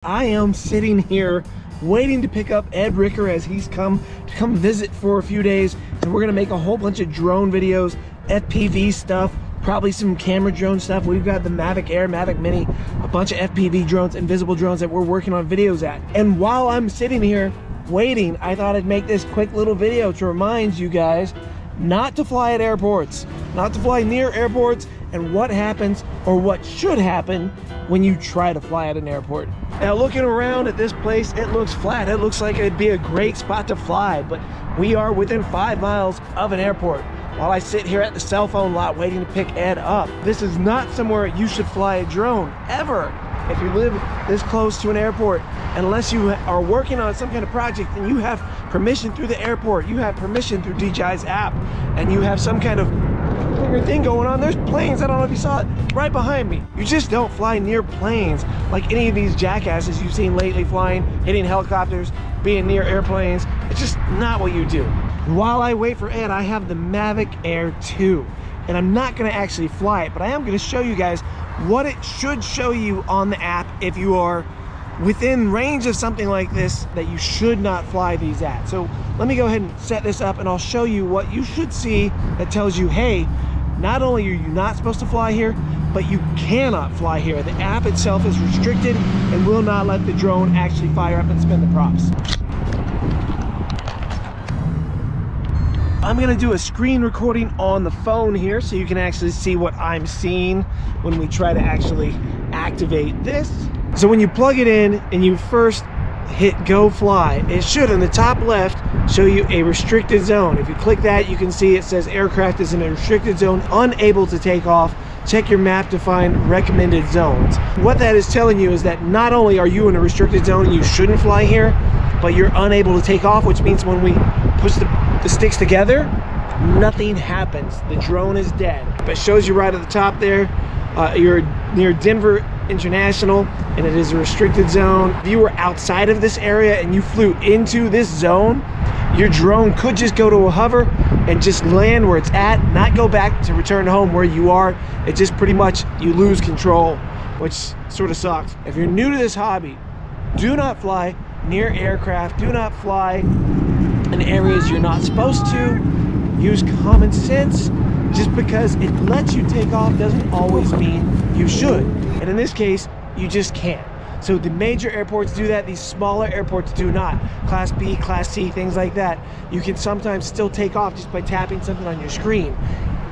I am sitting here waiting to pick up Ed Ricker as he's come visit for a few days, and we're gonna make a whole bunch of drone videos, FPV stuff, probably some camera drone stuff. We've got the Mavic Air, Mavic Mini, a bunch of FPV drones, invisible drones that we're working on videos at. And while I'm sitting here waiting, I thought I'd make this quick little video to remind you guys not to fly at airports, not to fly near airports, and what happens or what should happen when you try to fly at an airport. Now, looking around at this place, it looks flat. It looks like it'd be a great spot to fly, but we are within 5 miles of an airport. While I sit here at the cell phone lot waiting to pick Ed up, this is not somewhere you should fly a drone, ever. If you live this close to an airport, unless you are working on some kind of project and you have permission through the airport, you have permission through DJI's app, and you have some kind of thing going on. There's planes, I don't know if you saw it, right behind me. You just don't fly near planes like any of these jackasses you've seen lately flying, hitting helicopters, being near airplanes. It's just not what you do. While I wait for Ed, I have the Mavic Air 2, and I'm not gonna actually fly it, but I am gonna show you guys what it should show you on the app if you are within range of something like this that you should not fly these at. So let me go ahead and set this up, and I'll show you what you should see that tells you, hey, not only are you not supposed to fly here, but you cannot fly here. The app itself is restricted and will not let the drone actually fire up and spin the props. I'm gonna do a screen recording on the phone here so you can actually see what I'm seeing when we try to actually activate this. So when you plug it in and you first hit go fly, it should in the top left show you a restricted zone. If you click that, you can see it says aircraft is in a restricted zone, unable to take off. Check your map to find recommended zones. What that is telling you is that not only are you in a restricted zone and you shouldn't fly here, but you're unable to take off, which means when we push the sticks together, nothing happens. The drone is dead. But it shows you right at the top there, you're near Denver International, and it is a restricted zone. If you were outside of this area and you flew into this zone, your drone could just go to a hover and just land where it's at, not go back to return home where you are. It just pretty much, you lose control, which sort of sucks. If you're new to this hobby, do not fly near aircraft. Do not fly in areas you're not supposed to. Use common sense. Just because it lets you take off doesn't always mean you should. And in this case, you just can't. So the major airports do that, these smaller airports do not. Class B, Class C, things like that. You can sometimes still take off just by tapping something on your screen.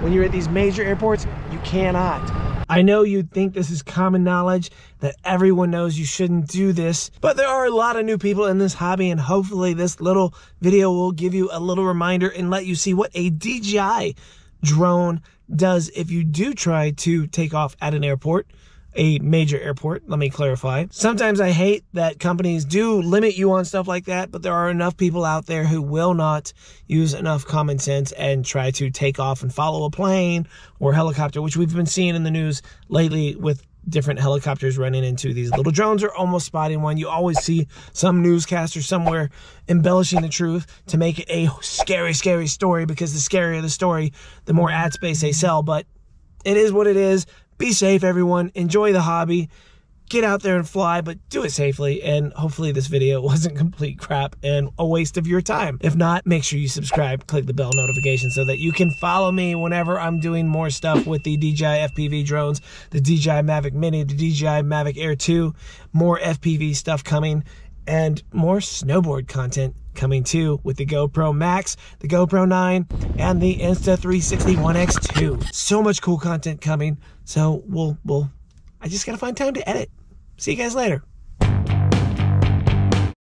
When you're at these major airports, you cannot. I know you'd think this is common knowledge, that everyone knows you shouldn't do this, but there are a lot of new people in this hobby, and hopefully this little video will give you a little reminder and let you see what a DJI drone does if you do try to take off at an airport, a major airport, let me clarify. Sometimes I hate that companies do limit you on stuff like that, but there are enough people out there who will not use enough common sense and try to take off and follow a plane or helicopter, which we've been seeing in the news lately with different helicopters running into these little drones or almost spotting one. You always see some newscaster somewhere embellishing the truth to make it a scary, scary story, because the scarier the story, the more ad space they sell. But it is what it is. Be safe, everyone. Enjoy the hobby. Get out there and fly, but do it safely. And hopefully this video wasn't complete crap and a waste of your time. If not, make sure you subscribe, click the bell notification so that you can follow me whenever I'm doing more stuff with the DJI FPV drones, the DJI Mavic Mini, the DJI Mavic Air 2, more FPV stuff coming, and more snowboard content coming too with the GoPro Max, the GoPro 9, and the Insta360 ONE X2. So much cool content coming. So I just gotta find time to edit. See you guys later.